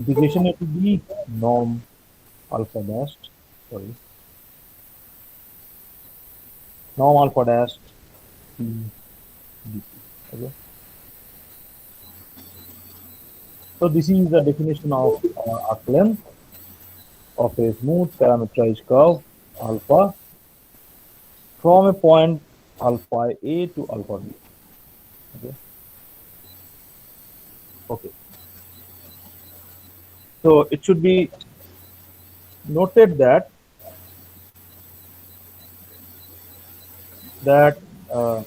integration it will be norm alpha dashed, sorry, norm alpha dashed t dt. Okay. So this is the definition of arc length of a smooth parameterized curve alpha from a point alpha A to alpha B. Okay. Okay. So it should be noted that uh,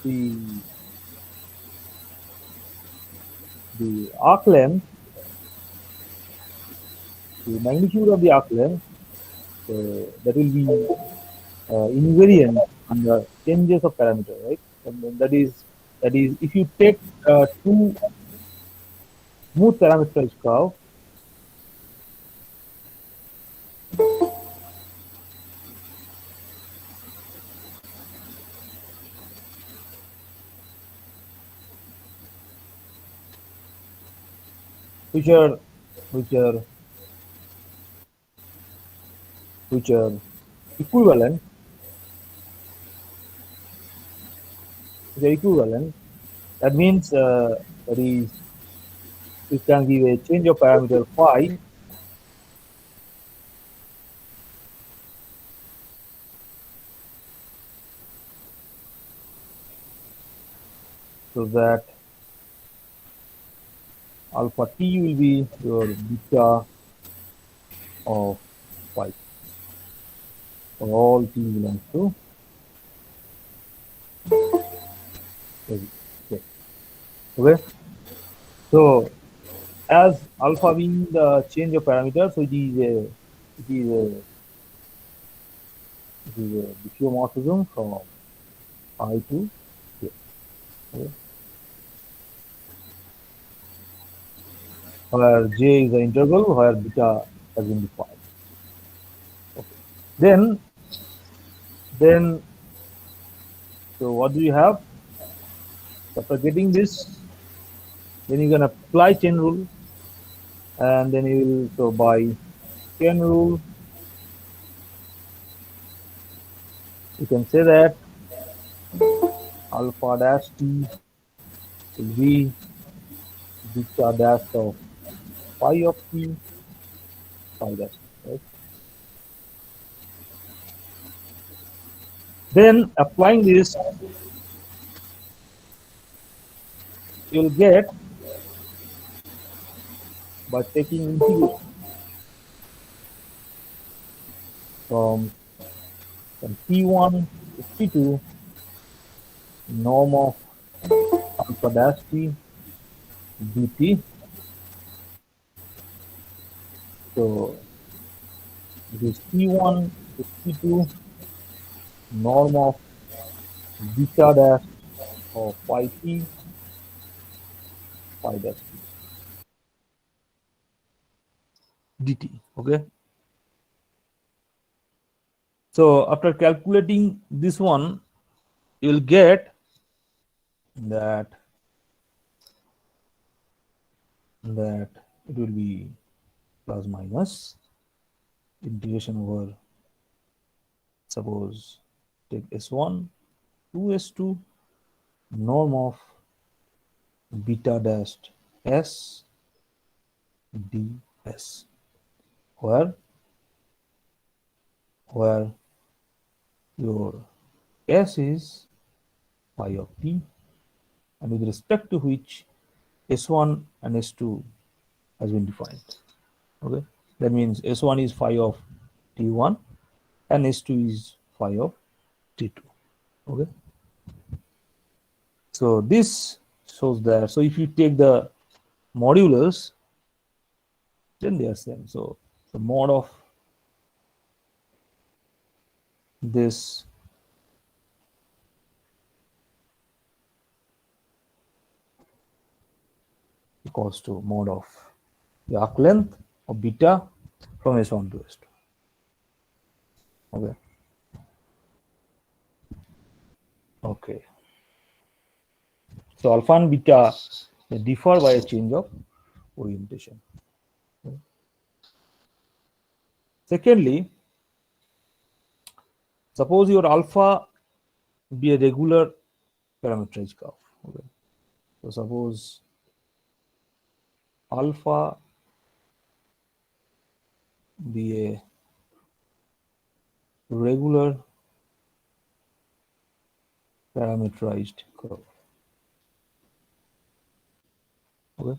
the the arc length, the magnitude of the arc length, that will be invariant under changes of parameter, right? And then that is if you take two smooth parameterized curve, which are which are which are equivalent, that means that is you can give a change of parameter phi so that alpha t will be your beta of phi for all t belongs to A. Okay. Okay. So as alpha being the change of parameter, so it is a diffeomorphism from I to K. Okay. Where J is the interval where beta has been defined. Okay. Then so what do you have? After getting this, then you can apply chain rule, and then you will so by chain rule you can say that alpha dash t will be beta dash of phi of t phi dash, right? Then applying this, you'll get by taking integration from t1 to t2 norm of alpha dash t dt. So it is t1 to t2 norm of beta dash of phi t phi dash t dt. Okay. So after calculating this one, you'll get that it will be plus minus integration over, suppose take s1 to s2 norm of beta dash s ds, where your s is phi of t, and with respect to which s1 and s2 has been defined. Okay, that means s1 is phi of t1 and s2 is phi of t2. Okay, so this shows that, so if you take the modulus, then they are same. So the mod of this equals to mod of the arc length of beta from s1 to s2. Okay. Okay. So alpha and beta, they differ by a change of orientation. Okay. Secondly, suppose your alpha be a regular parameterized curve. Okay. So suppose alpha be a regular parameterized curve. Okay.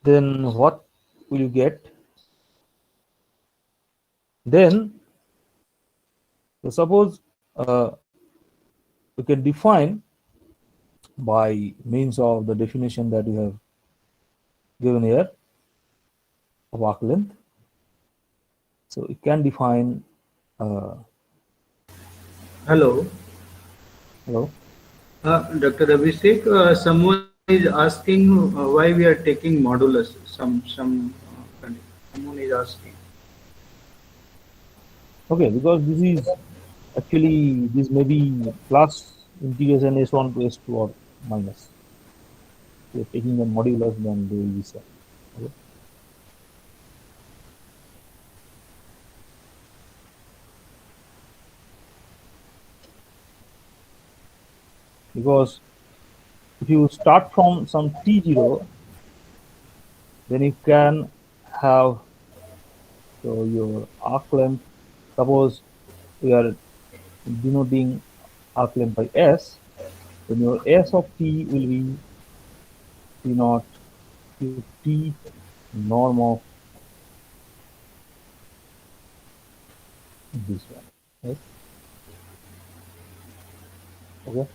Then what will you get? Then, so suppose you can define by means of the definition that you have given here of arc length. So you can define. Hello. Hello. Dr. Abhishek, someone is asking why we are taking modulus. Someone is asking. Okay, because this is actually this may be plus integration s1 to s2 or minus. So you're taking the modulus, then they will be same. Okay. Because if you start from some t0, then you can have, so your arc length. Suppose we are denoting arc length by s, then your s of t will be t naught to t norm of this one, right? Okay,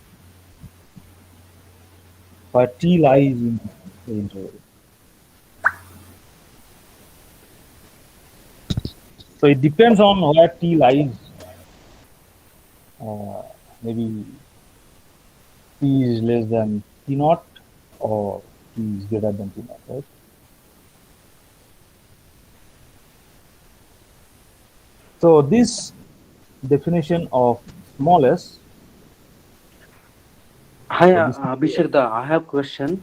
but t lies in the interval. So it depends on where t lies. Maybe t is less than t naught or t is greater than t naught, right? So this definition of small s, Hi, so this is Abhishek, I have question.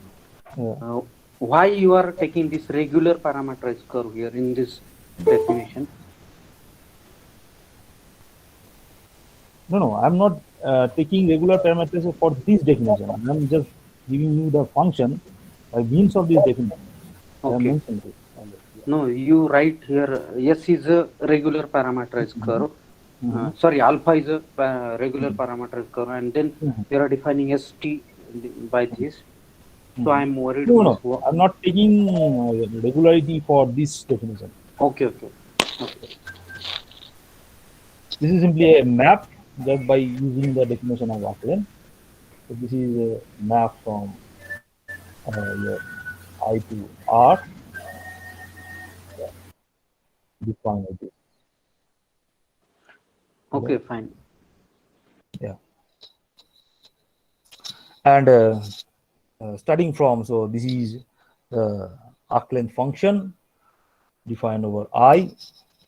uh, Uh, why you are taking this regular parameterized curve here in this definition? no, I'm not taking regular parameters for this definition. I'm just giving you the function by means of this definition. I have Okay. mentioned it already. No, you write here S is a regular parameterized Mhm. curve. Mhm. Sorry, alpha is a regular Mhm. parameterized curve, and then Mhm. you are defining ST by this. So Mhm. I'm worried No, means no, I'm not taking regularity for this definition. okay, okay, okay, This is simply a map just by using the definition of arc length. So this is a map from your I to R, defined like this. Okay. okay, fine. Yeah. And starting from, so this is the arc length function defined over I,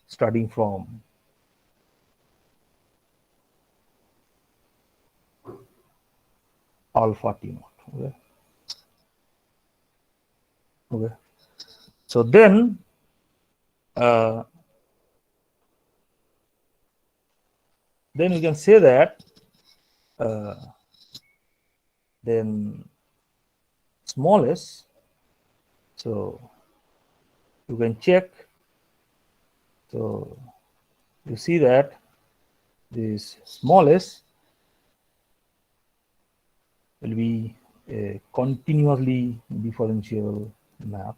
starting from alpha t naught. Okay. Okay. So uh, then we can say that uh, then small s. So you can check. So you see that this small s will be a continuously differential map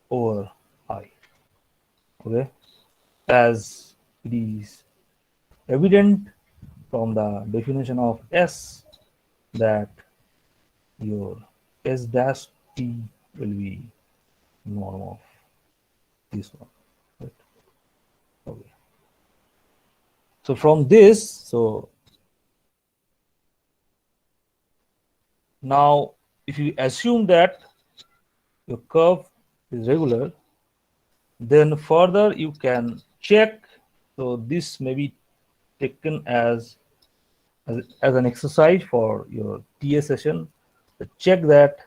over I. Okay, as it is evident from the definition of S that your S dash T will be norm of this one. Right? Okay. So from this, so now if you assume that your curve is regular, then further you can check. So this may be taken as an exercise for your TA session. To check that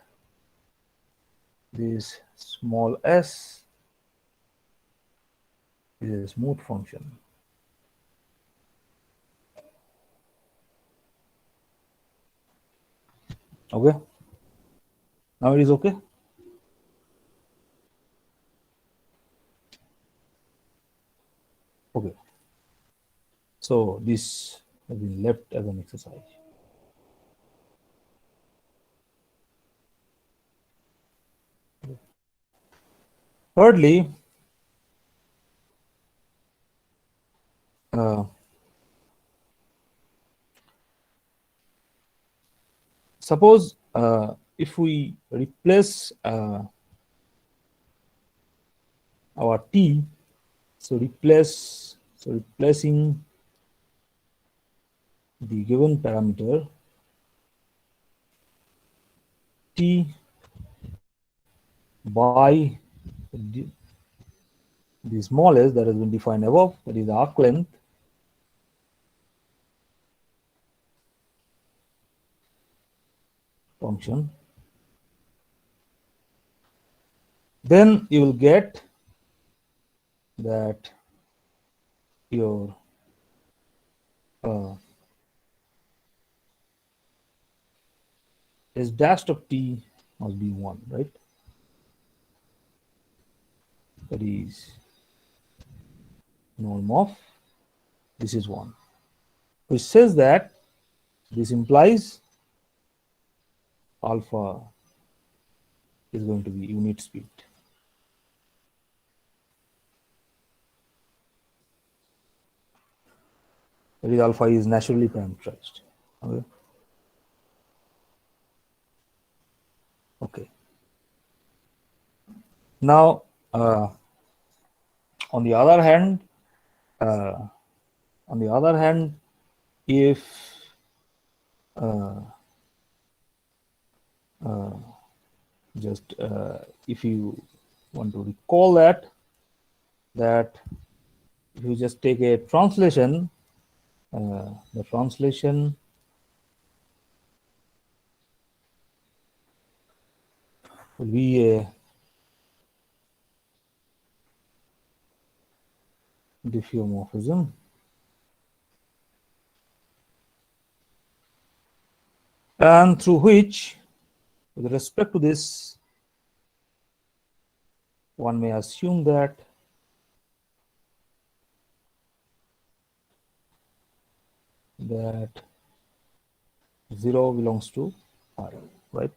this small s is a smooth function. Okay. Now it is okay. Okay. So this has been left as an exercise. Thirdly, uh, suppose if we replace our t, so replacing the given parameter t by the smallest that has been defined above, that is the arc length, function, then you will get that your s dash of t must be 1, right? That is norm of this is 1, which says that this implies alpha is going to be unit speed. That is alpha is naturally parameterized. Okay. Okay. Now, on the other hand, if just if you want to recall that if you just take a translation, the translation will be a diffeomorphism, and through which, with respect to this, one may assume that that 0 belongs to I, right?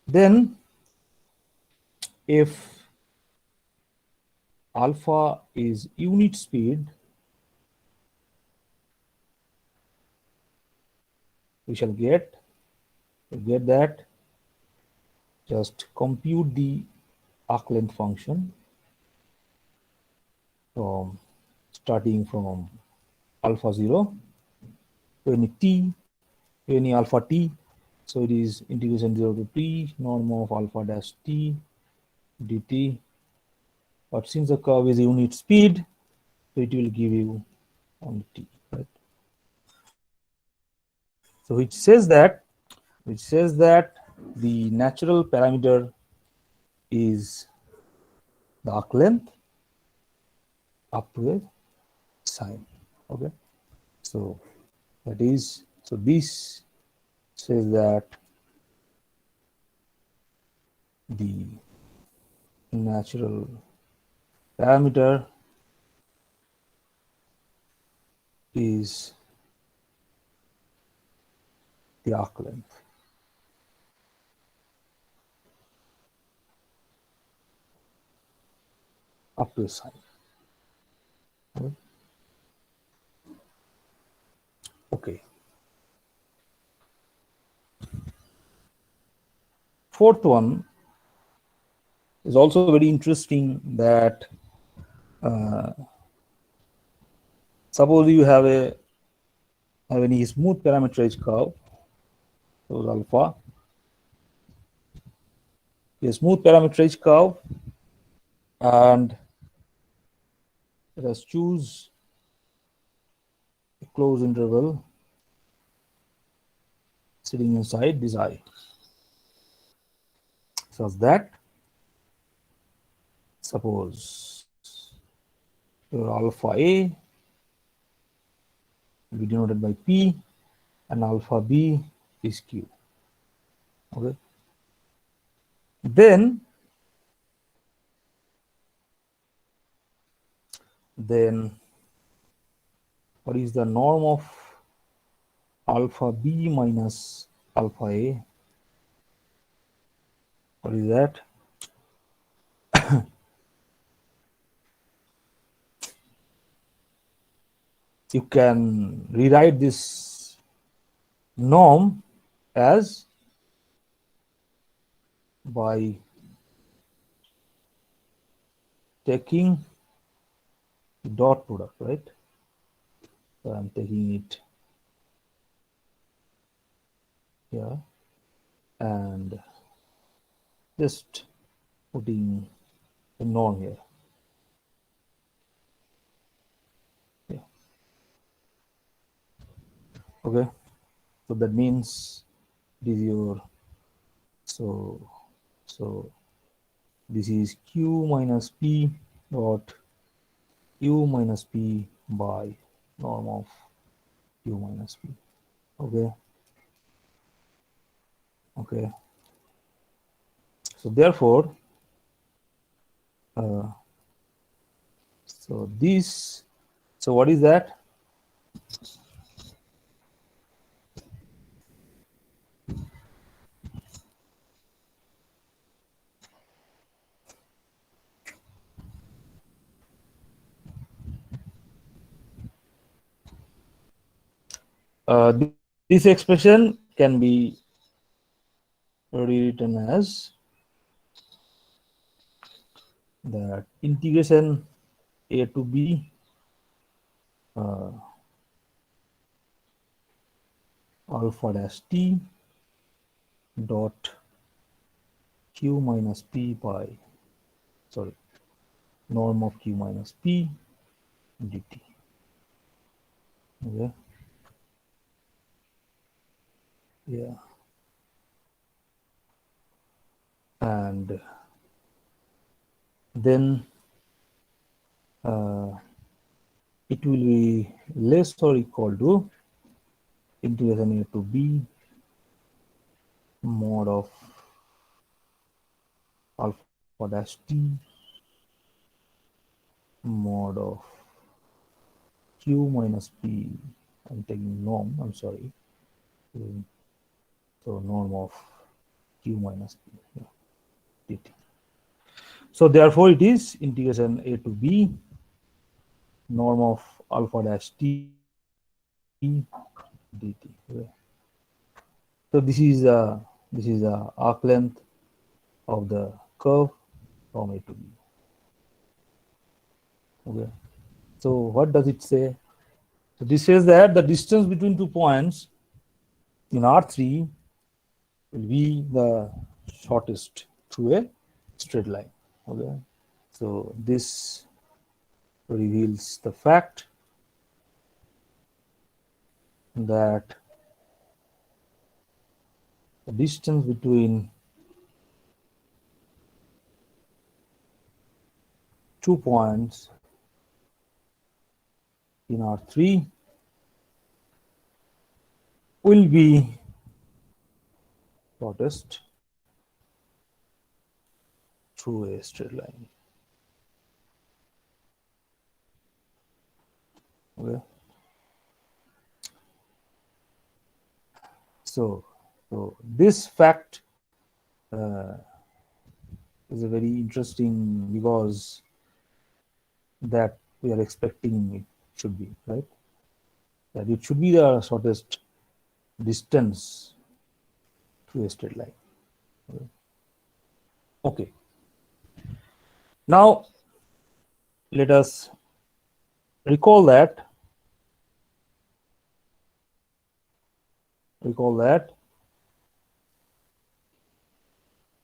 Then if alpha is unit speed, we shall get that, just compute the arc length function from starting from alpha 0 to any t, to any alpha t. So it is integration 0 to t norm of alpha dash t dt. But since the curve is unit speed, so it will give you only t, right? So which says that the natural parameter is the arc length up to a sign. Okay, so this says that the natural parameter is the arc length up to a sign. Okay. Fourth one is also very interesting, that suppose you have any smooth parameterized curve, so alpha, a smooth parameterized curve, and let us choose a closed interval sitting inside this I, such that suppose your alpha A will be denoted by P and alpha B is Q. Okay. Then what is the norm of alpha B minus alpha A? What is that? You can rewrite this norm as by taking dot product, right? So I'm taking it here and just putting the norm here. Yeah. Okay. So that means this is your so this is Q minus P dot Q minus P by norm of Q minus P. Okay. Okay. So therefore, so this, so what is that? This expression can be rewritten as that integration A to B alpha dash t dot Q minus P by, sorry, norm of Q minus P dt. Okay. Yeah. And then it will be less or equal to integration A to B mod of alpha dash t mod of Q minus P. I'm taking norm, I'm sorry. So norm of Q minus P, yeah, dt. So therefore it is integration A to B norm of alpha dash t dt. Okay. So this is the arc length of the curve from A to B. Okay. So what does it say? So this says that the distance between 2 points in R3 will be the shortest through a straight line. Okay. So this reveals the fact that the distance between 2 points in R3 will be shortest through a straight line. Okay. So this fact is a very interesting because that we are expecting it should be, right? That it should be the shortest distance to a straight line. Okay. Now let us recall that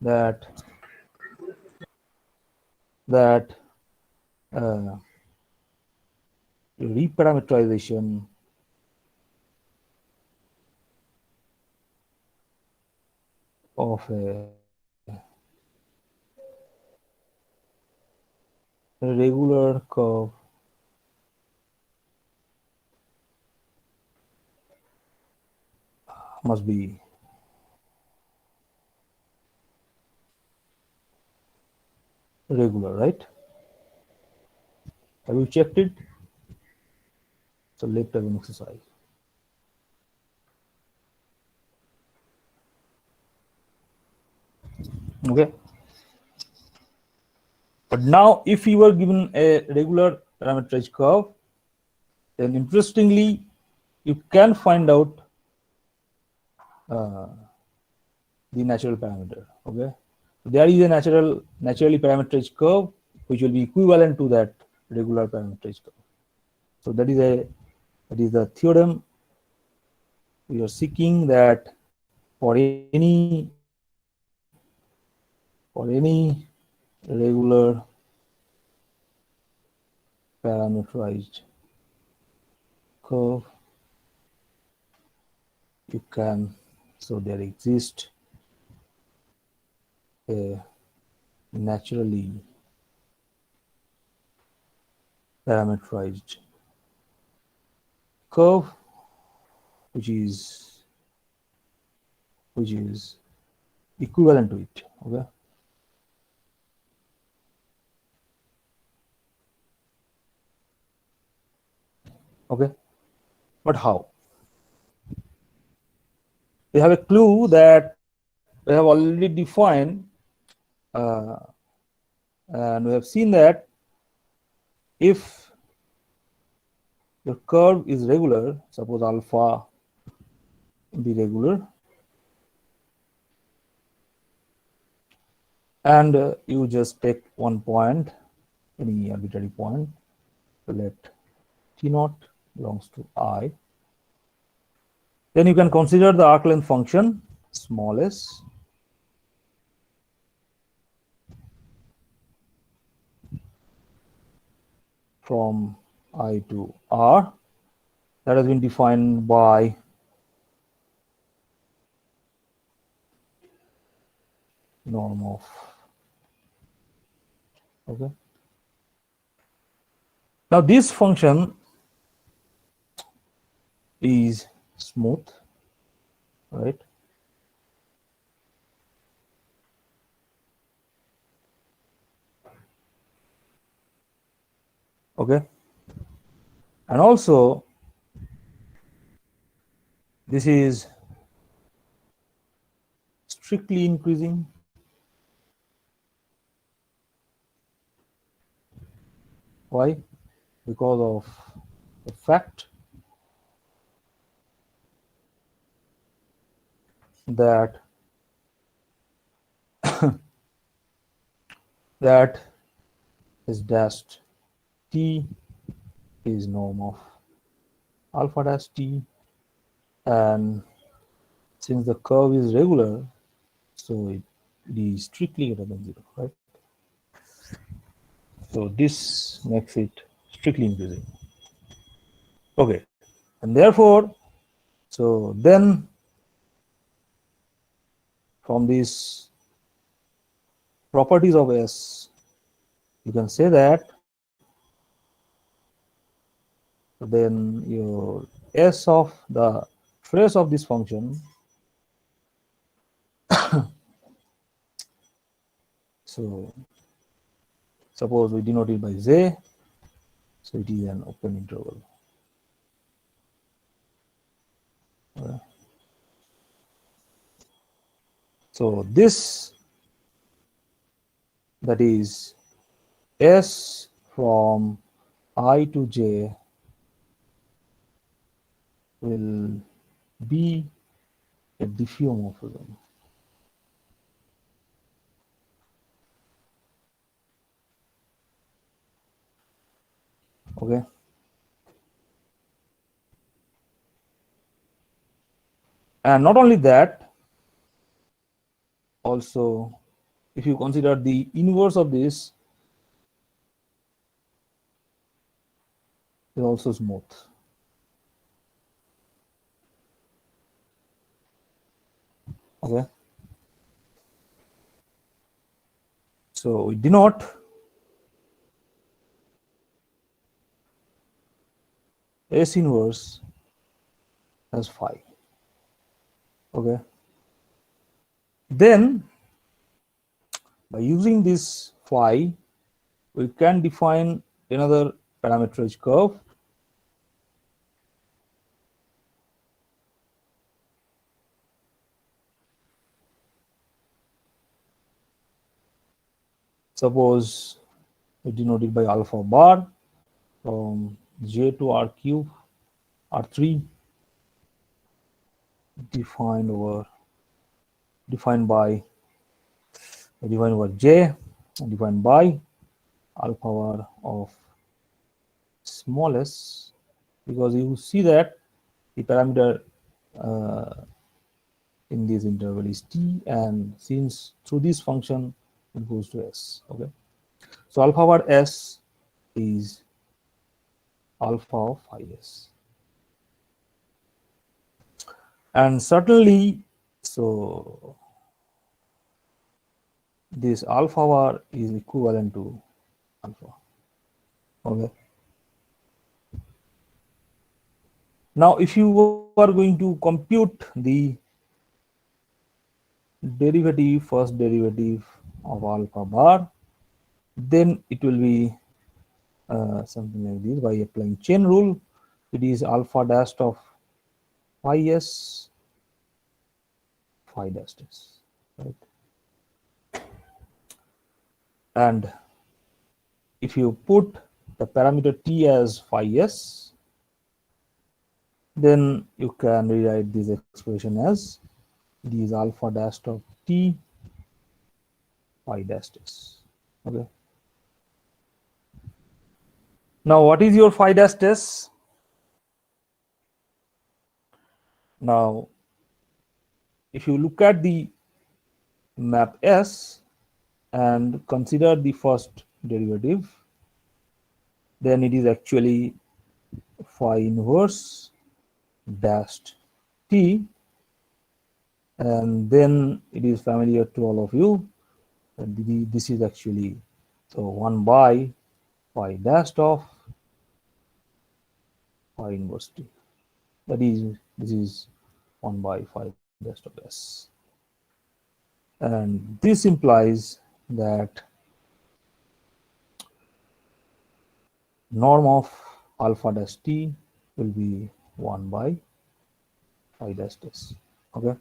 that that uh, reparameterization of a regular curve must be regular, right? Have you checked it? So let's have an exercise. Okay. But now, if you were given a regular parameterized curve, then interestingly, you can find out the natural parameter. Okay, so there is a naturally parameterized curve which will be equivalent to that regular parameterized curve. So that is the theorem we are seeking, that for any regular parameterized curve, you can, so there exists a naturally parameterized curve which is equivalent to it. Okay, okay, but how? We have a clue that we have already defined, uh, and we have seen that if your curve is regular, suppose alpha be regular, and you just take one point, any arbitrary point, so let t naught belongs to I, then you can consider the arc length function small s from I to R, that has been defined by norm of, okay. Now this function is smooth, right? Okay, and also this is strictly increasing. Why? Because of the fact that that is dashed t is norm of alpha dash t, and since the curve is regular, so it is strictly greater than 0, right? So this makes it strictly increasing. Okay, and therefore, so then from these properties of S, you can say that then your S of the trace of this function, so suppose we denote it by J, so it is an open interval. Okay. So this, that is S from I to J, will be a diffeomorphism. Okay. And not only that, also if you consider the inverse of this, is also smooth. Okay. So we denote S inverse as phi. Okay. Then by using this phi, we can define another parameterized curve. Suppose we denote it by alpha bar from J to R cube, R3, defined over J, defined by alpha power of small s, because you see that the parameter in this interval is t, and since through this function it goes to s. Okay, so alpha power s is alpha of phi s, and certainly so this alpha power is equivalent to alpha. Okay, now if you are going to compute the first derivative of alpha bar, then it will be something like this. By applying chain rule, it is alpha dash of phi s, phi dash s, right? And if you put the parameter t as phi s, then you can rewrite this expression as it is alpha dash of t phi dash s. Okay. Now, what is your phi dash s? Now, if you look at the map S and consider the first derivative, then it is actually phi inverse dashed t, and then it is familiar to all of you. This is actually so 1 by phi dashed of phi inverse t. That is, this is 1 by phi dashed of s. And this implies that norm of alpha dash t will be 1 by phi dash s. Okay.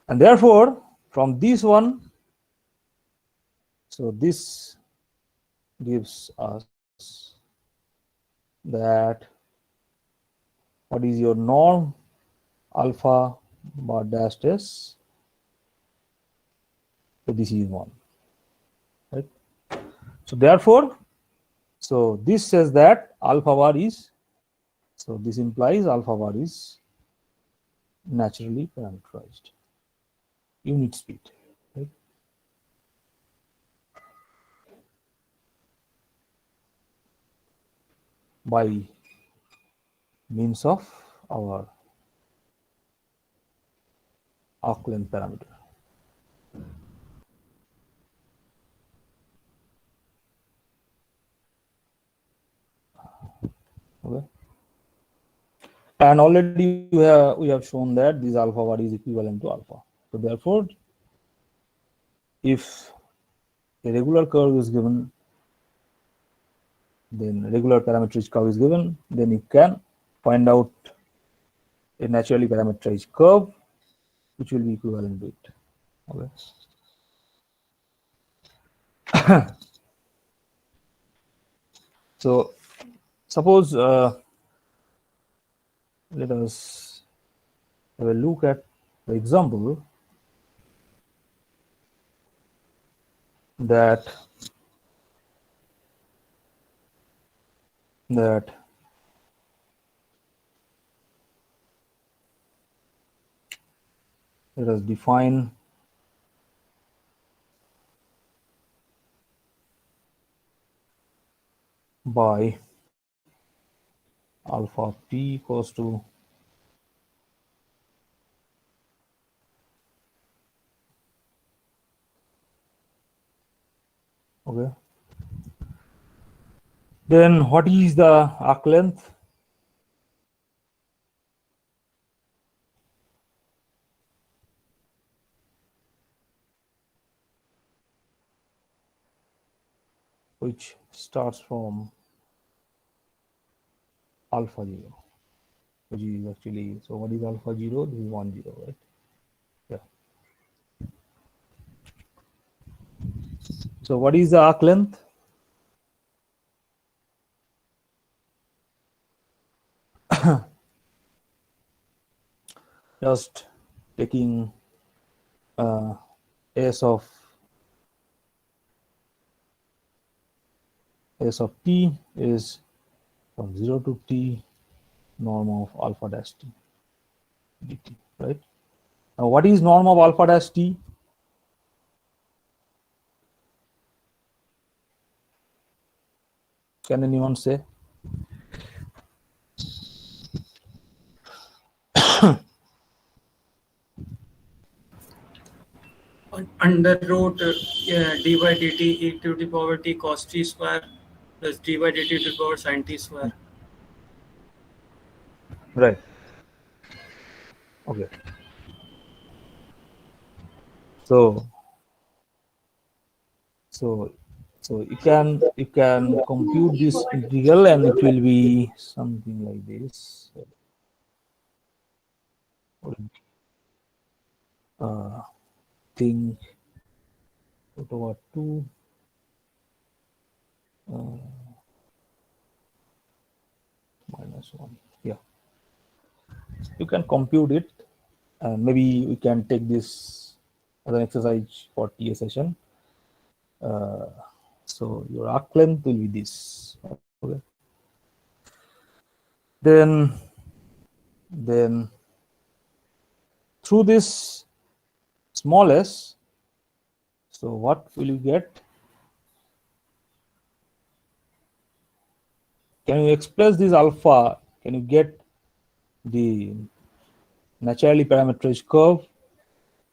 And therefore, from this one, so this gives us that what is your norm alpha bar dash s? So this is 1, right? So therefore, so this says that alpha bar is, so this implies alpha bar is naturally parameterized unit speed, right? By means of our arc length parameter. Okay. And already we have shown that this alpha bar is equivalent to alpha. So therefore, if a regular curve is given, then regular parameterized curve is given, then you can find out a naturally parameterized curve which will be equivalent to it. Okay. So suppose let us have a look at the example that let us define by alpha p equals to okay. Then what is the arc length? Which starts from alpha 0, which is actually, so what is alpha 0? This is 1 0, right? Yeah. So what is the arc length? Just taking s of t is from 0 to t norm of alpha dash t dt, right? Now what is norm of alpha dash t? Can anyone say? Under root d by dt e to the power t cos t square plus d by dt to the power sin t square. Right. Okay. So you can compute this integral and it will be something like this. Think root over 2 minus 1. Yeah, you can compute it, and maybe we can take this as an exercise for TA session. So your arc length will be this. Okay. Then through this small s, so what will you get? Can you express this alpha? Can you get the naturally parameterized curve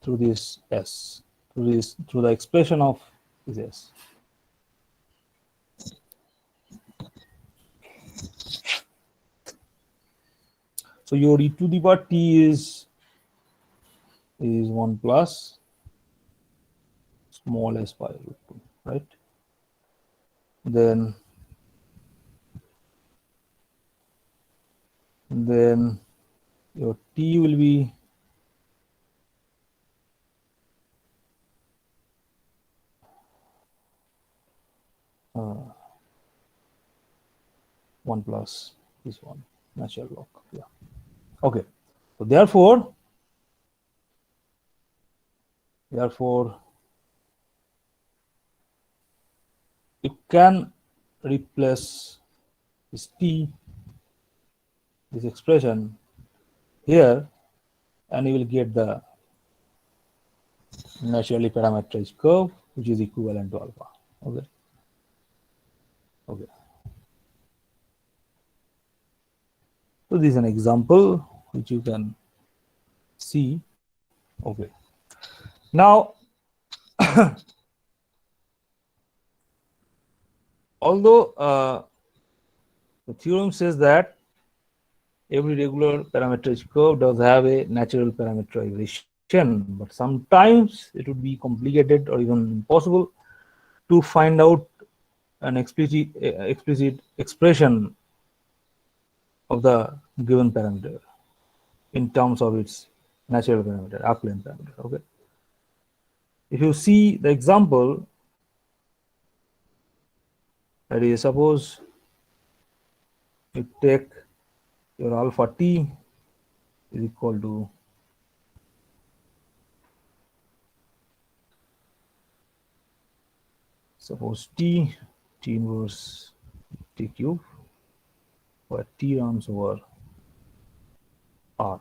through this s, through the expression of this s? So your e to the power t is 1 plus small s by root 2, right? Then your t will be uh, 1 plus this one natural log. Yeah. Okay. So therefore you can replace this t, this expression here, and you will get the naturally parameterized curve which is equivalent to alpha. Okay. Okay. So this is an example which you can see. Okay. Now, although the theorem says that every regular parameterized curve does have a natural parameterization, but sometimes it would be complicated or even impossible to find out an explicit expression of the given parameter in terms of its natural parameter, arc length parameter. Okay. If you see the example, that is, suppose you take your alpha t is equal to suppose t inverse t cube, where t runs over r.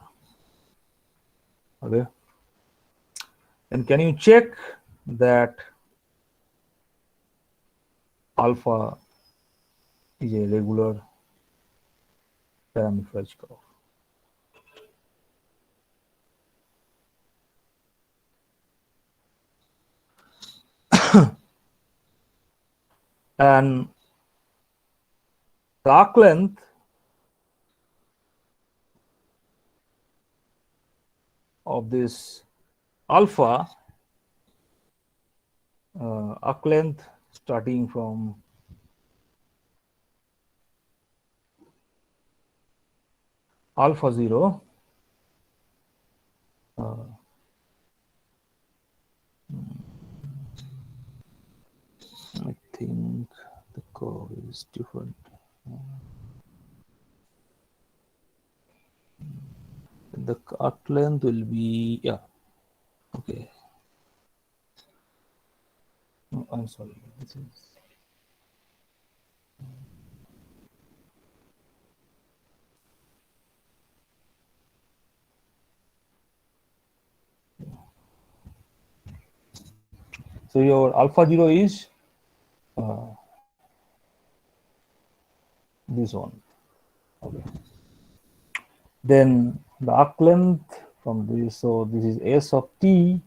Okay. And can you check that alpha is a regular parameterized curve. And the arc length of this alpha, arc length starting from alpha 0 I think the curve is different. The arc length will be, yeah, okay. No, I'm sorry. This is so your alpha 0 is this one. Okay. Then the arc length from this, so this is s of t.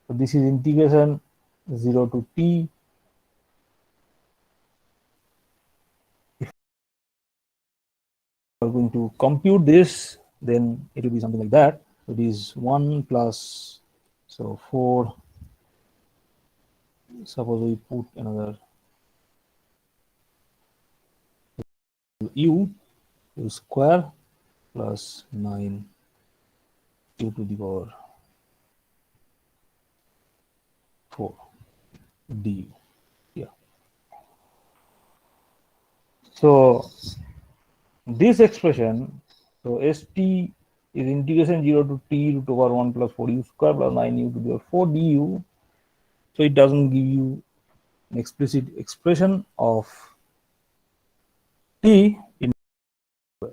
So this is integration 0 to t. If you are going to compute this, then it will be something like that. It is 1 plus, so 4. Suppose we put another u square plus 9 u to the power 4 du. Yeah. So this expression, so st is integration 0 to t root over 1 plus 4 u square plus 9 u to the power 4 du. So it doesn't give you an explicit expression of t in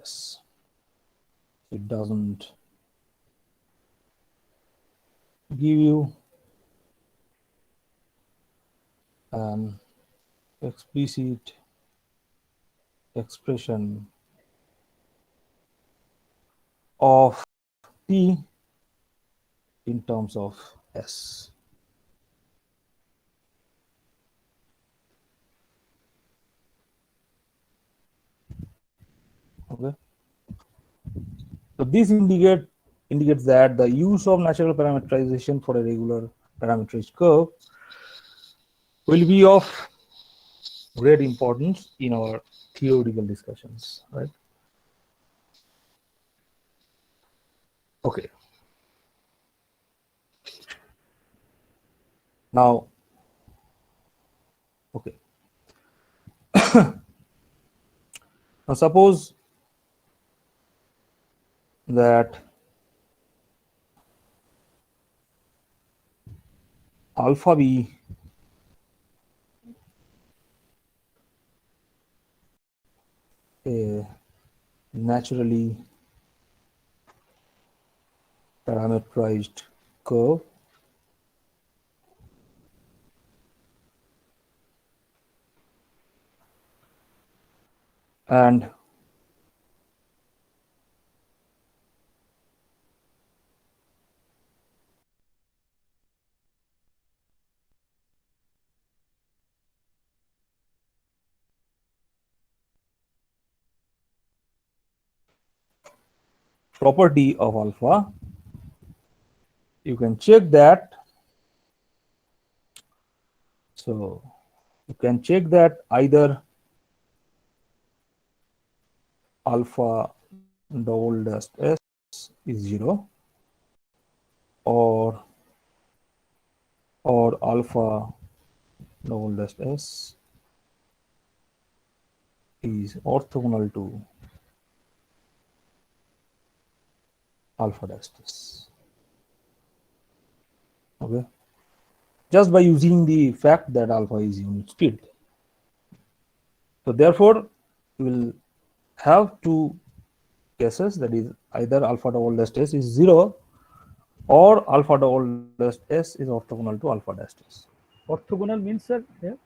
s. It doesn't give you an explicit expression of t in terms of s. Okay. So this indicates that the use of natural parameterization for a regular parameterized curve will be of great importance in our theoretical discussions, right? Okay. Now, okay. Now suppose that alpha b a naturally parameterized curve and property of alpha, you can check that. So you can check that either alpha double dash s is 0 or alpha double dash s is orthogonal to alpha dash s. Okay, just by using the fact that alpha is unit speed. So therefore, you will have two cases, that is either alpha double dash s is 0 or alpha double dash s is orthogonal to alpha dash s. Orthogonal means, sir, here?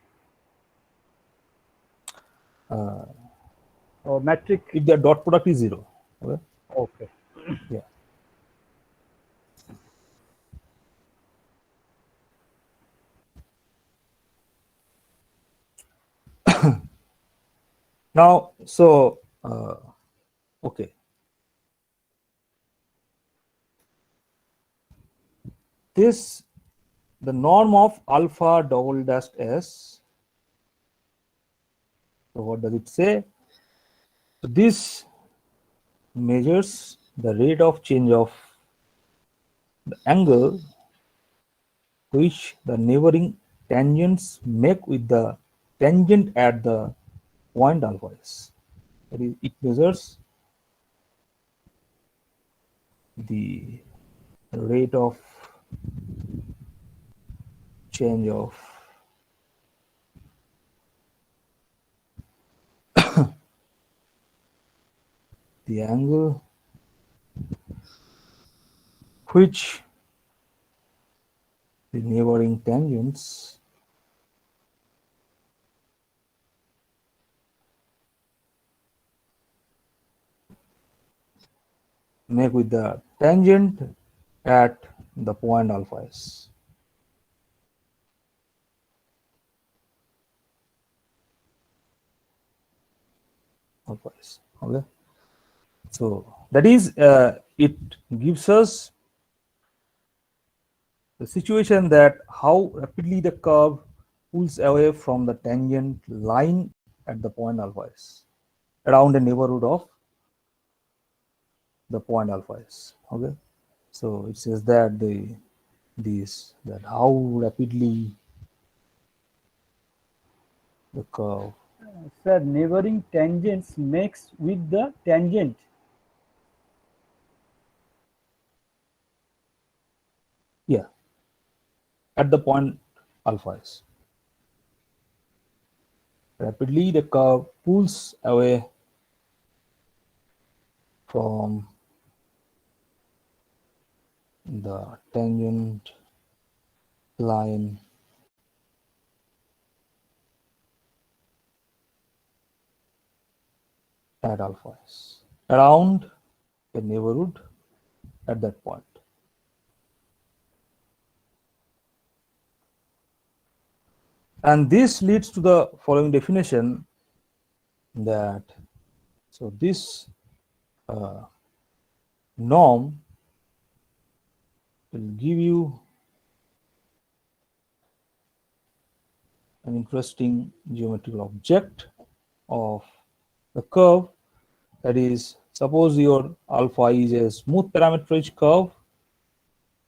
Uh, Or metric? if their dot product is 0. Okay. Okay. Yeah. Now, so okay, this the norm of alpha double dash s. So what does it say? So this measures the rate of change of the angle which the neighboring tangents make with the tangent at the point alpha s. That is, it measures the rate of change of the angle which the neighboring tangents make with the tangent at the point alpha s. Alpha s. Okay. So that is, it gives us the situation that how rapidly the curve pulls away from the tangent line at the point alpha s around the neighborhood of the point alpha s. Okay. So it says that that how rapidly the curve, Sir, neighboring tangents makes with the tangent. yeah, at the point alpha s. Rapidly the curve pulls away from the tangent line at alpha s around a neighborhood at that point. And this leads to the following definition that so this norm will give you an interesting geometrical object of the curve. That is, suppose your alpha is a smooth parameterized curve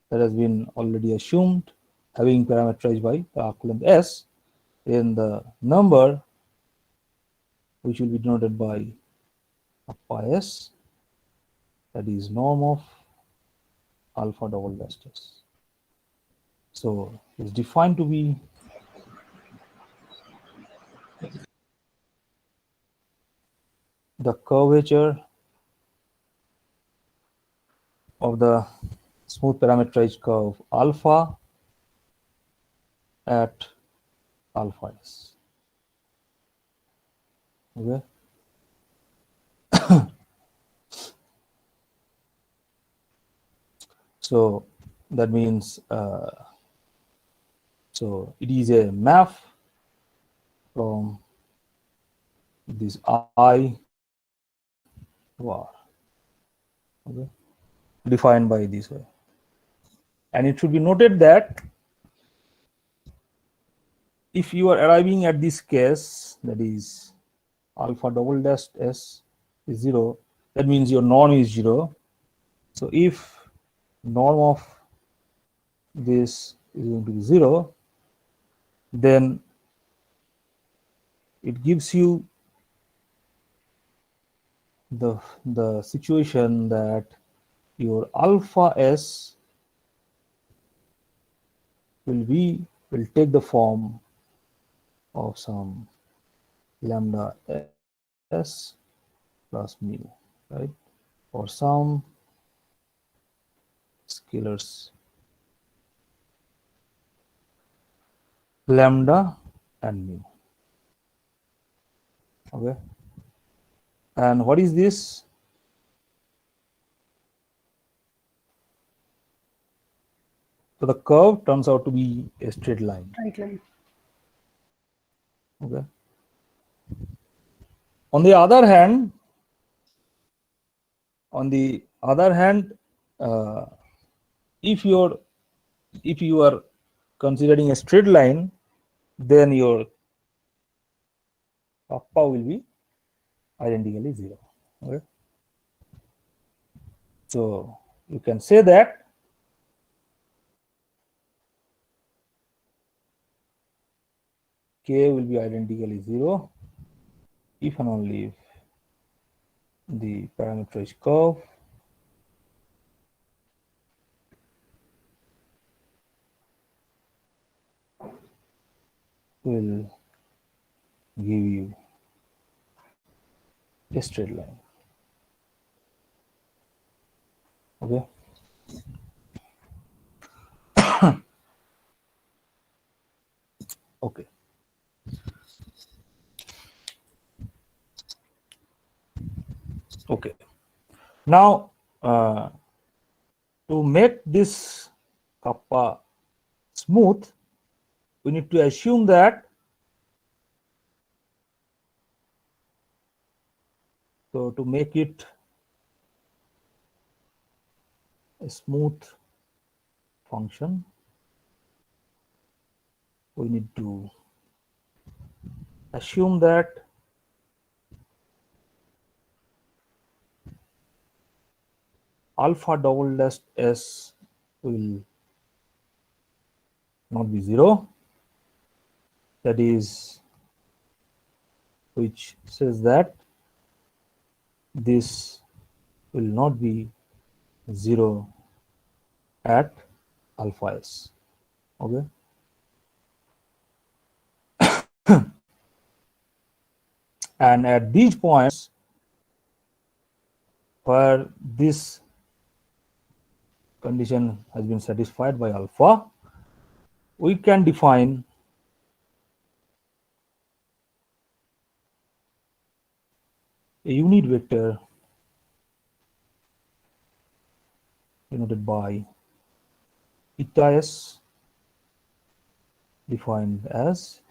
that has been already assumed having parameterized by the arc length s, then the number which will be denoted by alpha s, that is norm of alpha double dash s. So it's defined to be the curvature of the smooth parameterized curve alpha at alpha s. Okay. So that means so it is a map from this I to R. Okay. Defined by this way. And it should be noted that if you are arriving at this case, that is alpha double dash s is 0, that means your norm is 0. So if norm of this is going to be 0, then it gives you the situation that your alpha s will take the form of some lambda s plus mu, right, or some scalars lambda and mu. Okay. And what is this? So the curve turns out to be a straight line. Right line. Okay. On the other hand, if you are considering a straight line, then your kappa will be identically 0. Okay. So you can say that k will be identically 0 if and only if the parameterized curve will give you a straight line. Okay. Okay. Okay. Now, to make this kappa smooth, we need to assume that to make it a smooth function, we need to assume that alpha double dash s will not be 0. That is, which says that this will not be 0 at alpha s. Okay. And at these points where this condition has been satisfied by alpha, we can define a unit vector denoted by eta s, defined as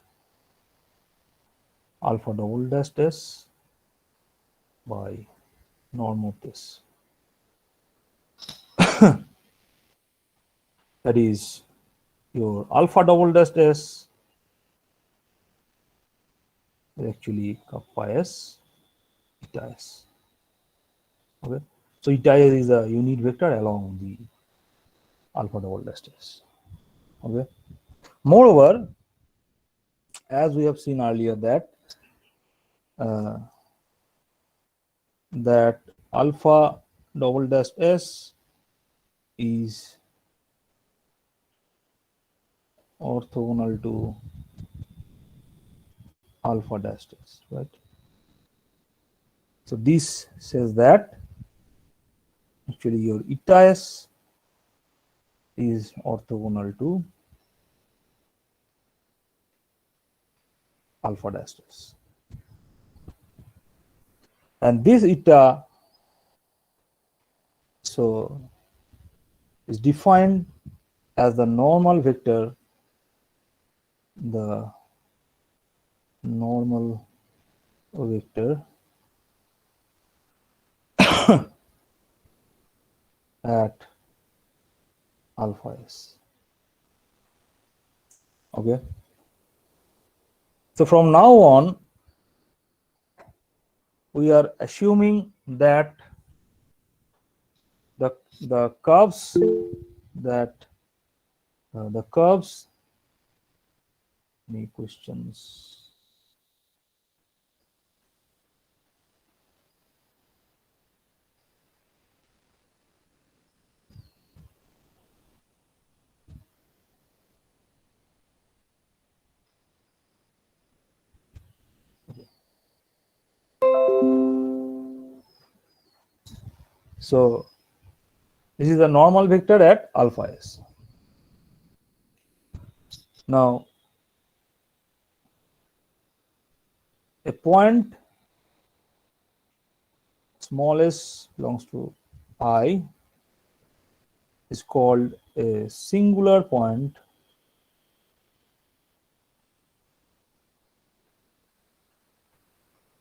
alpha double dash s by norm of this. That is, your alpha double dash s is actually kappa s eta s. Okay. So eta s is a unit vector along the alpha double dash s. Okay. Moreover, as we have seen earlier, that alpha double dash s is orthogonal to alpha dash s, right? So this says that actually your eta s is orthogonal to alpha dash s. And this eta so is defined as the normal vector, at alpha s. Okay. So from now on, we are assuming that the curves any questions? So this is a normal vector at alpha s. Now a point small s belongs to I is called a singular point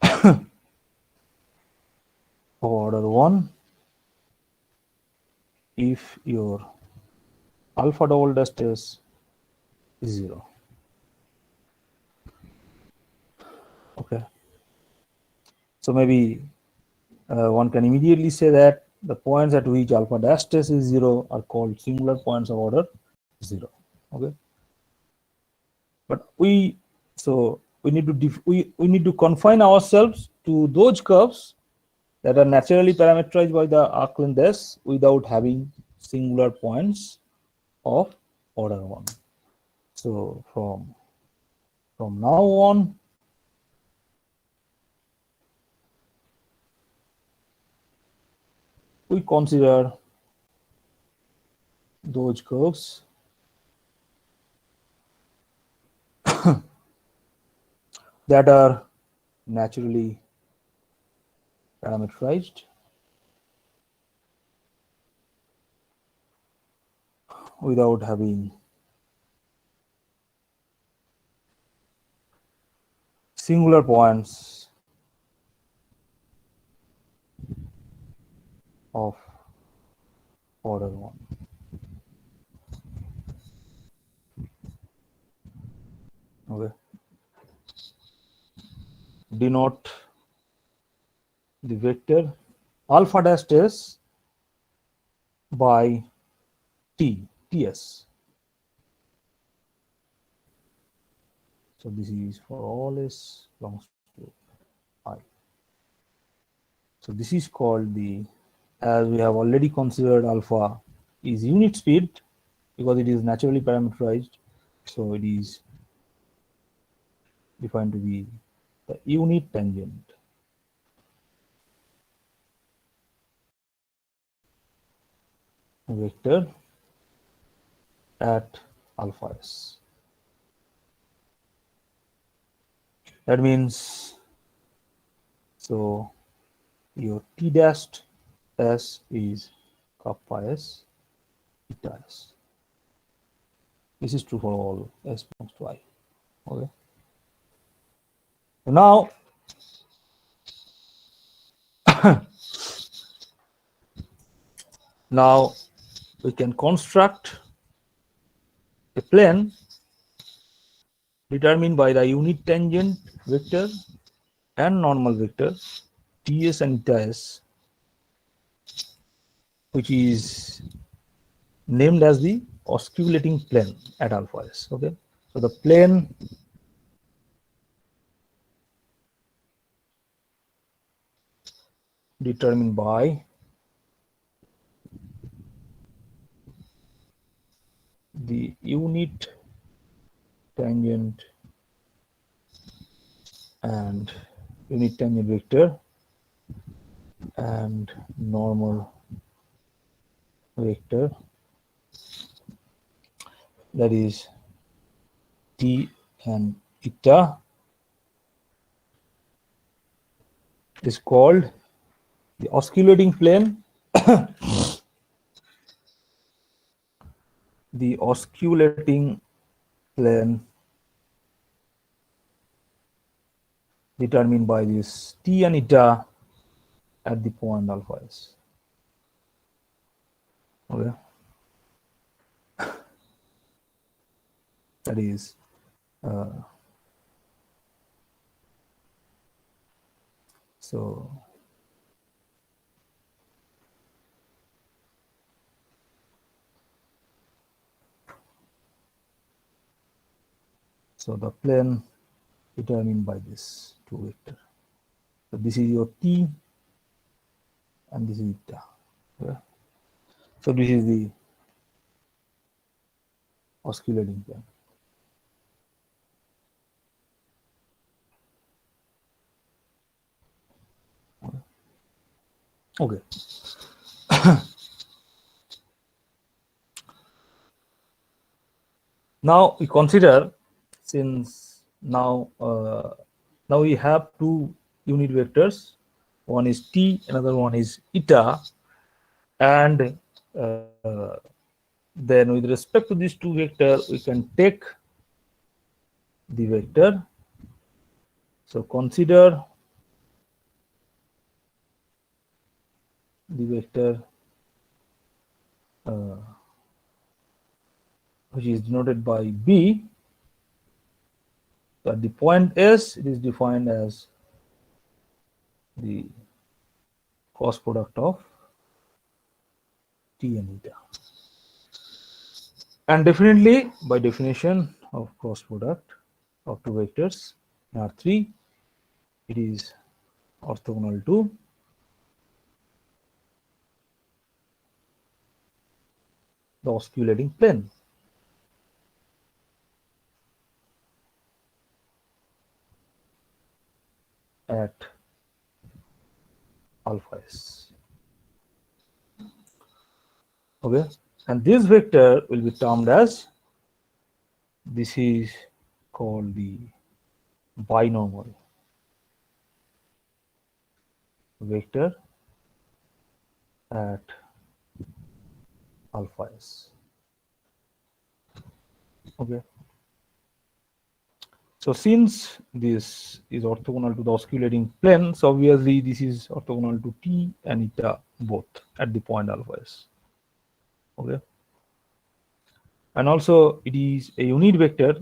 of order 1 if your alpha double dash is 0. Okay. So maybe one can immediately say that the points at which alpha dash test is 0 are called singular points of order 0. Okay. But we need to confine ourselves to those curves that are naturally parameterized by the arc length s without having singular points of order 1. So from now on, we consider those curves that are naturally parameterized without having singular points of order 1. Okay. Denote the vector alpha dash s by ts. So this is for all s belongs to I. So this is called the, as we have already considered alpha is unit speed because it is naturally parameterized. So it is defined to be the unit tangent vector at alpha s. That means, so your t dashed s is kappa s eta s. This is true for all s belongs to I. Okay. So now now we can construct a plane determined by the unit tangent vector and normal vector ts and eta s, which is named as the osculating plane at alpha s. Okay, so the plane determined by the unit tangent and unit tangent vector and normal vector, that is t and eta, is called the osculating plane. The osculating plane determined by this t and eta at the point alpha s. Okay, that is so the plane determined by this two vector. So this is your t and this is eta. Okay. So this is the osculating plane. Okay. Now we consider, since now we have two unit vectors, one is t, another one is eta, and then with respect to these two vectors, we can take the vector. So consider the vector which is denoted by B. So at the point S, it is defined as the cross product of T and eta. And definitely, by definition of cross product of two vectors in R3, it is orthogonal to the osculating plane. At alpha s. Okay, and this vector will be termed as, this is called the binomial vector at alpha s. Okay, so since this is orthogonal to the osculating plane, so obviously this is orthogonal to T and eta both at the point alpha s. Okay, and also it is a unit vector,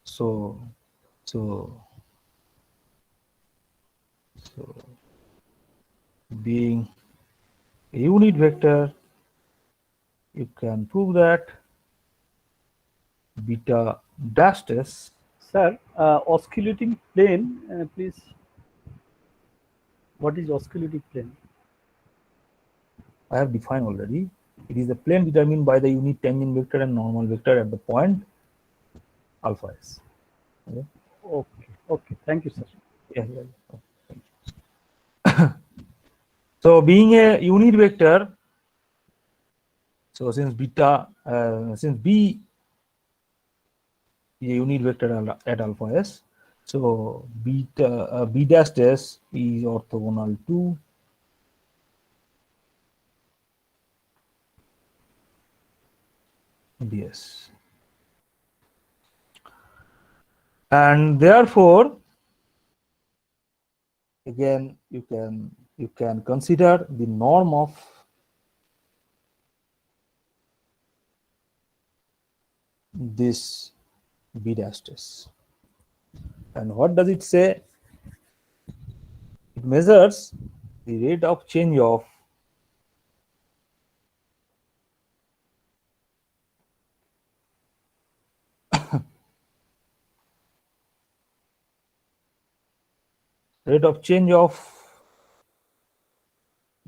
so being a unit vector, you can prove that beta dash s. Sir, osculating plane, please. What is osculating plane? I have defined already. It is the plane determined by the unit tangent vector and normal vector at the point alpha s. Okay. Okay. Okay. Thank you, sir. Yeah. Okay. So being a unit vector, so since beta, since B is a unit vector at alpha s, so beta B dash s is orthogonal to ds, and therefore again you can consider the norm of this B dash s. And what does it say? It measures the rate of change of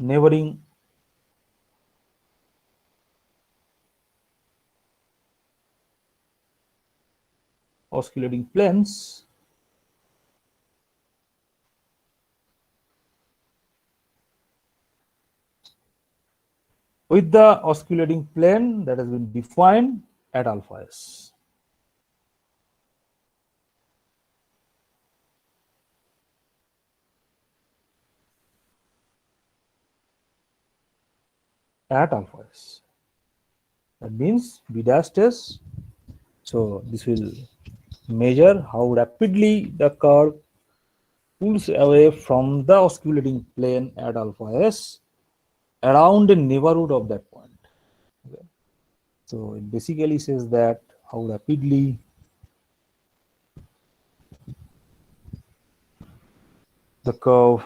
neighboring osculating planes with the osculating plane that has been defined at alpha s. At alpha s. That means B dash s. So this will measure how rapidly the curve pulls away from the osculating plane at alpha s around the neighborhood of that point. Okay. So it basically says that how rapidly the curve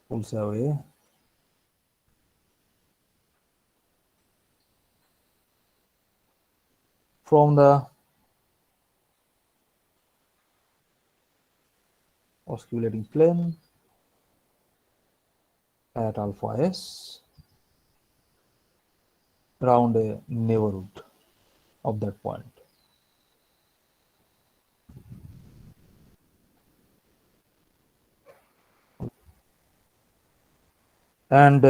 pulls away from the osculating plane at alpha s around a neighborhood of that point. And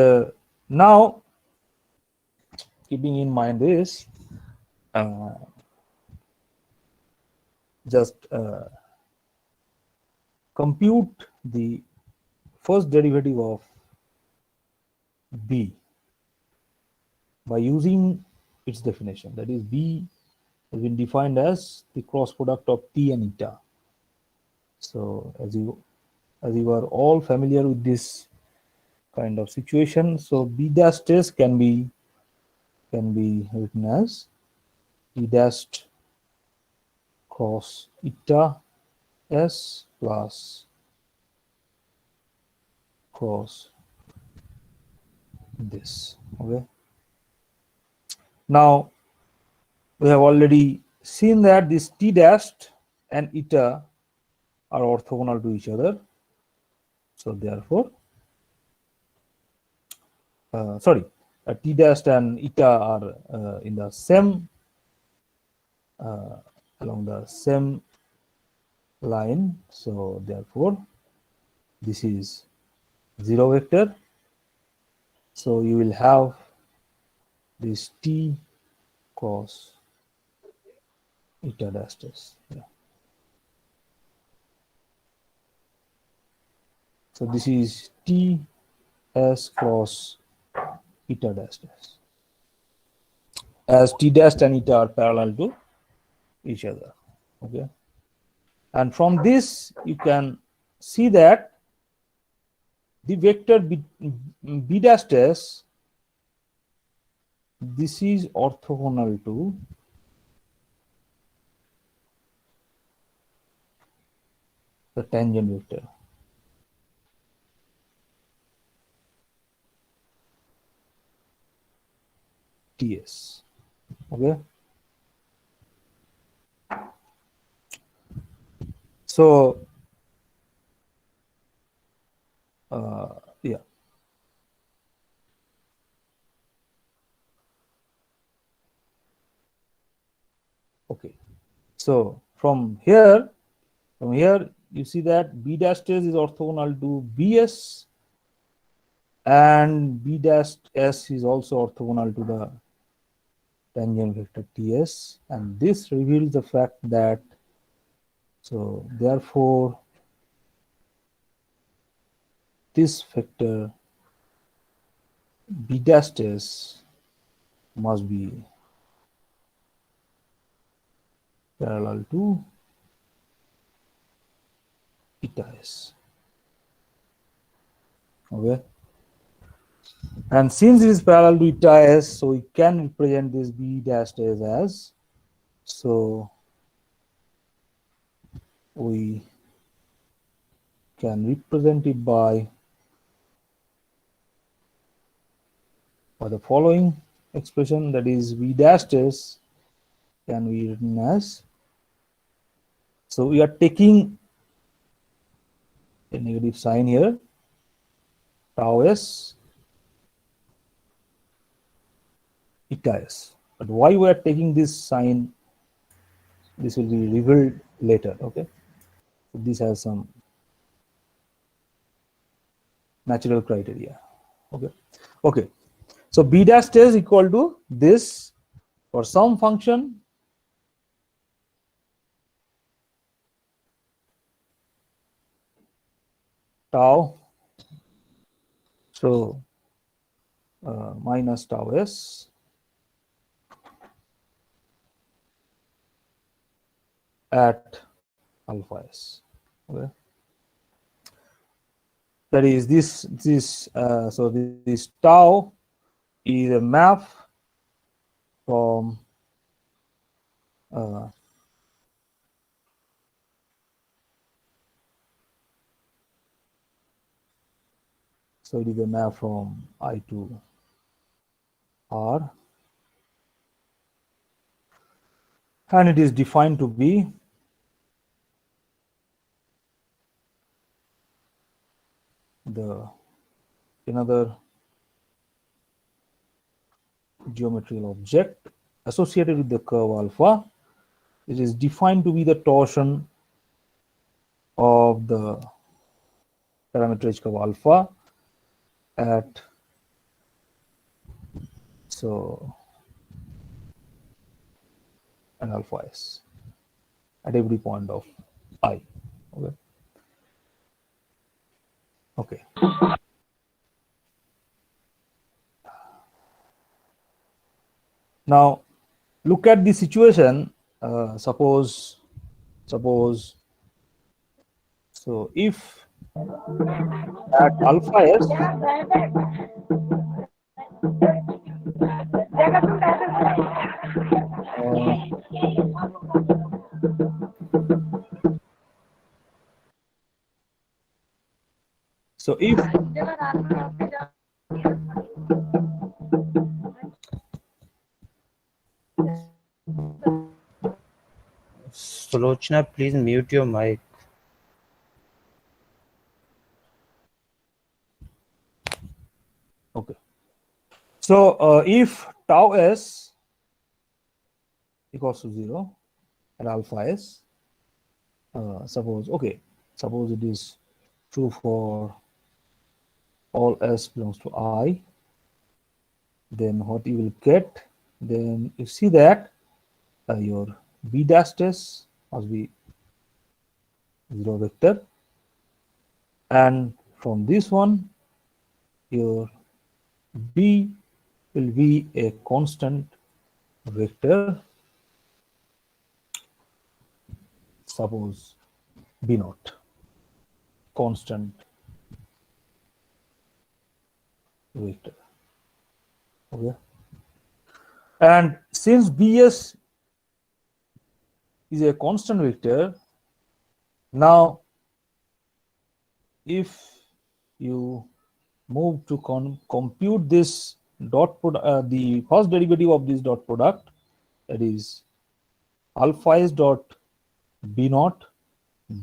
now, keeping in mind this, just compute the first derivative of B by using its definition. That is, B has been defined as the cross product of T and eta. So as you are all familiar with this kind of situation, so B dash test can be written as T dash cross eta S plus cross this. Okay. Now we have already seen that this T dash and eta are orthogonal to each other. So therefore, T dash and eta are in the same along the same line. So therefore, this is zero vector. So you will have this T cos eta dash test. Yeah. So this is T S cross eta dash test, as T dash and eta are parallel to each other. Okay, and from this you can see that the vector B dash test, this is orthogonal to the tangent vector TS. Okay, so yeah, okay, so from here you see that B dash test is orthogonal to BS, and B dash S is also orthogonal to the tangent vector TS, and this reveals the fact that, so therefore this vector B dash S must be parallel to eta S. Okay, and since it is parallel to eta S, so we can represent this B dash S as, so we can represent it by the following expression, that is V dash S can be written as, so we are taking a negative sign here, tau S eta S, but why we are taking this sign, this will be revealed later. Okay, so this has some natural criteria. Okay, so B dash test is equal to this for some function tau, so minus tau S at alpha S. Okay, that is this so this tau is a map from so it is a map from I to R, and it is defined to be another geometrical object associated with the curve alpha. It is defined to be the torsion of the parameter curve alpha at, so an alpha S at every point of I. Okay. Now look at the situation. Suppose so if at alpha s uh, so if Sulochana, please mute your mic. okay, so if tau s equals to 0 at alpha s, suppose it is true for all s belongs to I, then what you will get, then you see that your b dash s must be 0 vector, and from this one your b will be a constant vector, suppose b naught, constant vector. Okay, and since bs is a constant vector, now if you move to compute this dot product, the first derivative of this dot product, that is alpha s dot b naught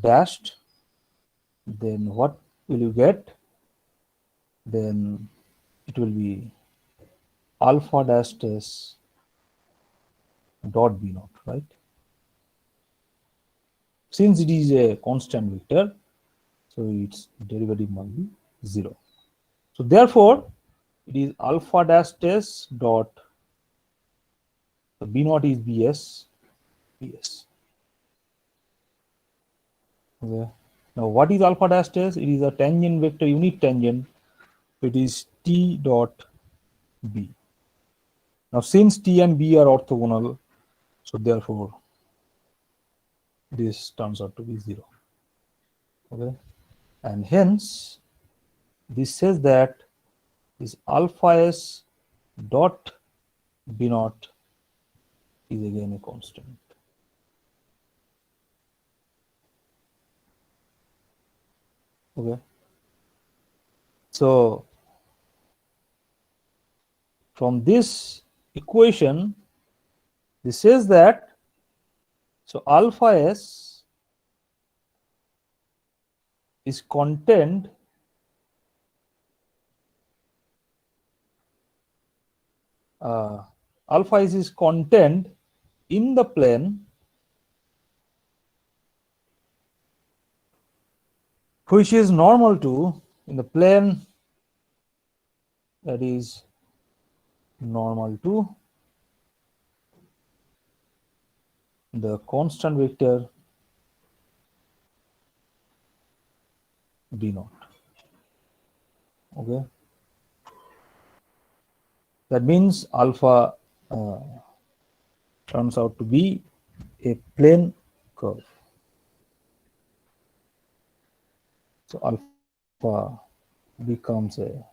dashed, then what will you get? Then it will be alpha dash s dot b naught, right? Since it is a constant vector, so its derivative must be 0. So therefore, it is alpha dash s dot, so b naught is bs. Okay. Now what is alpha dash s? It is a tangent vector, unit tangent. It is t dot b. Now since t and b are orthogonal, so therefore this turns out to be 0. Okay, and hence this says that this alpha s dot b naught is again a constant. Okay, so from this equation, this says that so alpha s is contained alpha s is contained in the plane which is normal to, in the plane that is normal to the constant vector b naught. Okay, that means alpha turns out to be a plane curve. So alpha becomes a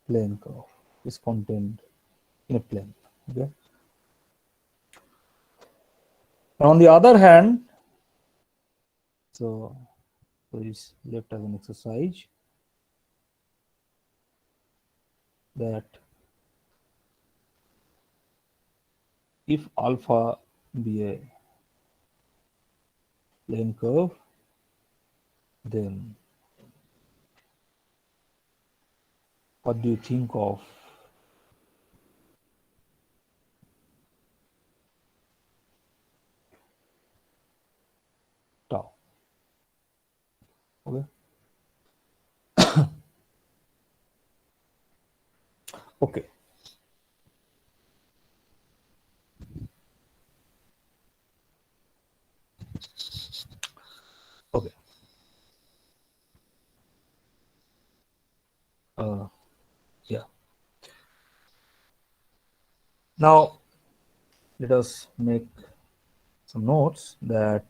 plane curve, is contained in a plane. Okay. On the other hand, so is left as an exercise that if alpha be a plane curve, then what do you think of tau? Okay. Okay. Okay. Yeah. Now let us make some notes that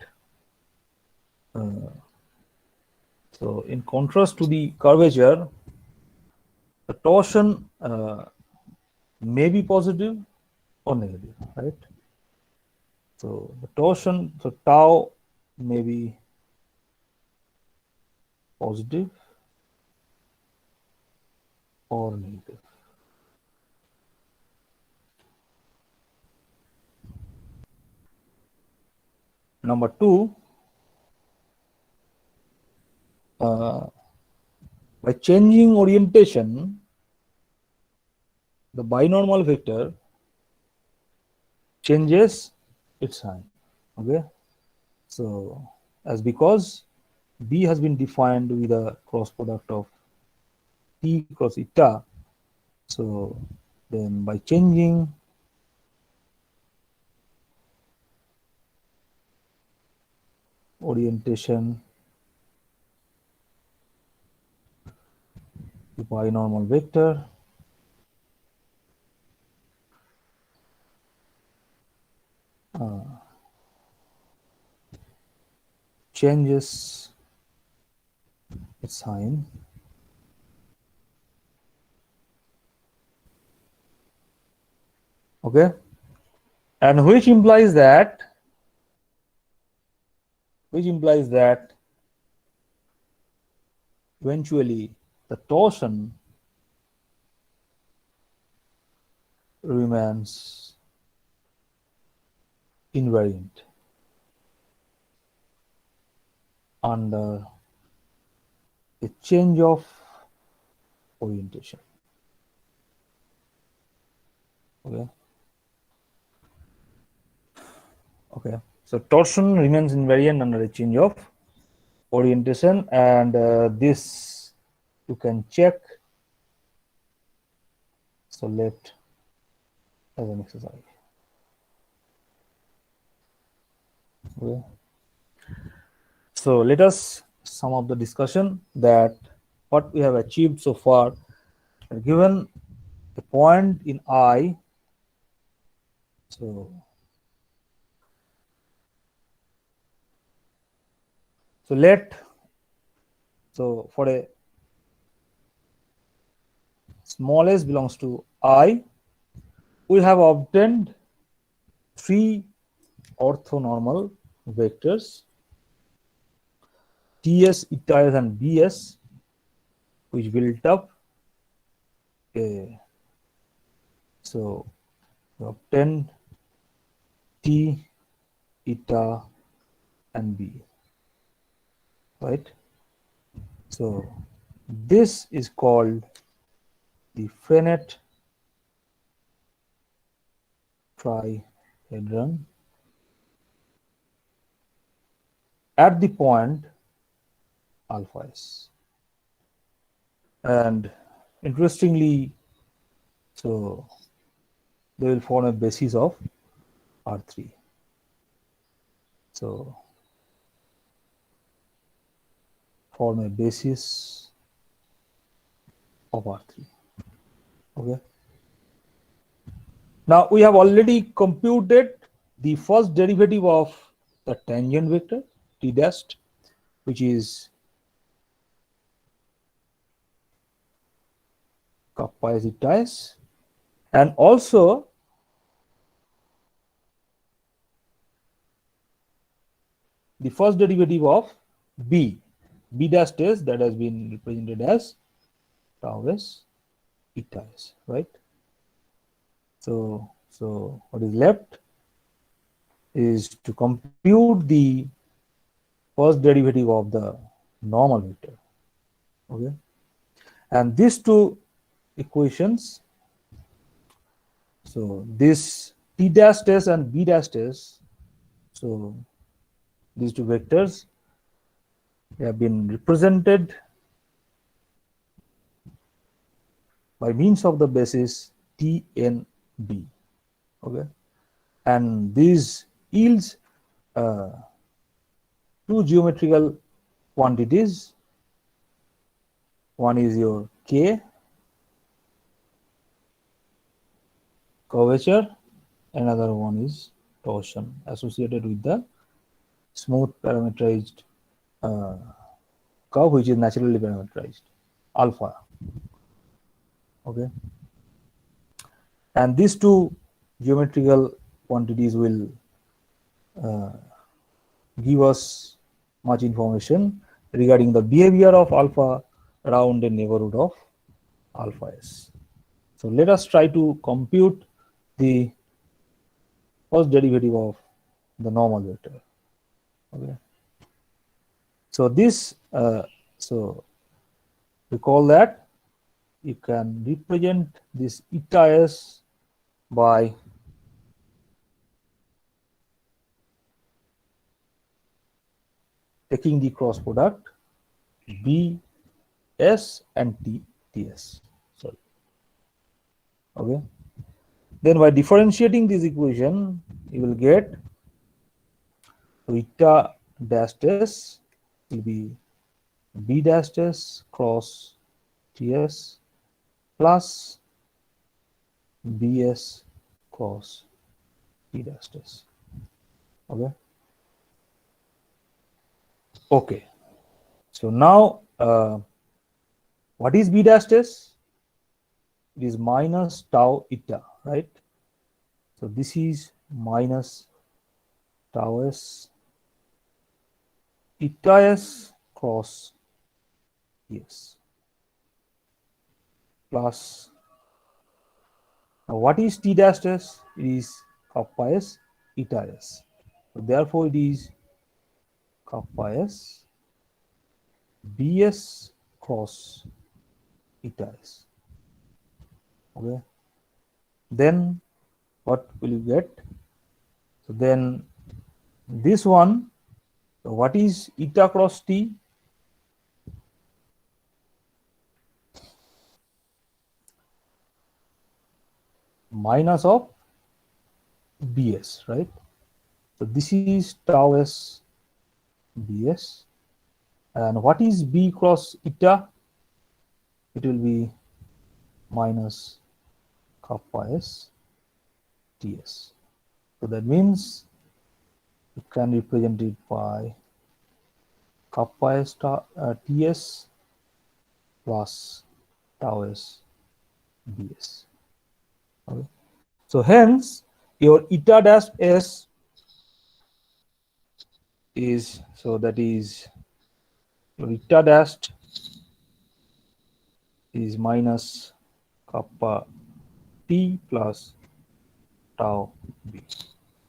so in contrast to the curvature, the torsion may be positive or negative, right? So the torsion, so tau may be positive or negative. Number two, by changing orientation, the binormal vector changes its sign. Okay, so as because B has been defined with a cross product of T cross eta, so then by changing orientation, the binormal vector changes its sign. Okay, and which implies that eventually the torsion remains invariant under a change of orientation. Okay, so torsion remains invariant under a change of orientation, and this you can check. So left as an exercise. Okay. So let us sum up the discussion that what we have achieved so far. Given a point in I, so for a small s belongs to I, we have obtained three orthonormal vectors Ts, Etas, and Bs, which built up so we obtained T, Eta, and B, right? So this is called the finite trihedron at the point alpha s. And interestingly, so they will form a basis of R3. So form a basis of R3. Okay. Now we have already computed the first derivative of the tangent vector T dash, which is kappa is eta s, and also the first derivative of B dash s, that has been represented as tau s eta s, right? So what is left is to compute the first derivative of the normal vector. Okay, and these two equations, so this T dash s and B dash s, so these two vectors, they have been represented by means of the basis TNB. Okay, and these yields two geometrical quantities. One is your K, curvature, another one is torsion associated with the smooth parameterized curve, which is naturally parameterized, alpha. Okay, and these two geometrical quantities will give us much information regarding the behavior of alpha around the neighborhood of alpha s. So let us try to compute the first derivative of the normal vector. Okay. So this, so recall that you can represent this eta s by taking the cross product b s and ts. Sorry. Okay. Then by differentiating this equation, you will get eta dash s will be b dash s cross ts plus bs cross t dash s. Okay. Okay. So now, what is b dash s? It is minus tau eta, right? So this is minus tau s eta s cross s plus, now what is t dash s? It is kappa s eta s. So therefore it is kappa s bs cross eta s. Okay, then what will you get? So then this one, so what is eta cross t? Minus of bs, right? So this is tau s bs, and what is b cross eta? It will be minus kappa s ts. So that means you can represent it by kappa s ts plus tau s bs. Okay. So hence your eta dash s is, so that is your eta dash is minus kappa t plus tau b.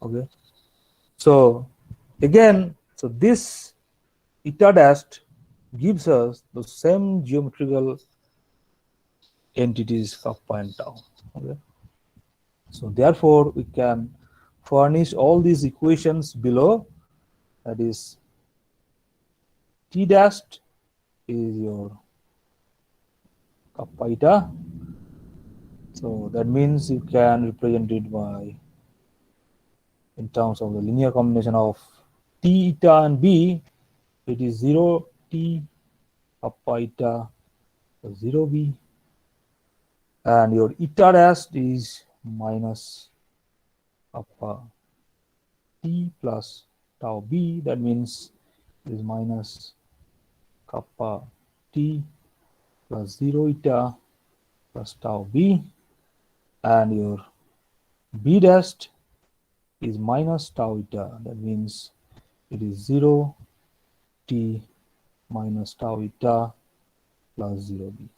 Okay. So again, so this eta dash gives us the same geometrical entities kappa and tau. Okay. So therefore we can furnish all these equations below. That is t dash is your kappa eta. So that means you can represent it by, in terms of the linear combination of t eta and b, it is 0 t kappa eta 0 b, and your eta dash is minus kappa t plus tau b. That means it is minus kappa t plus 0 eta plus tau b, and your b dash is minus tau eta. That means it is 0 t minus tau eta plus 0 b.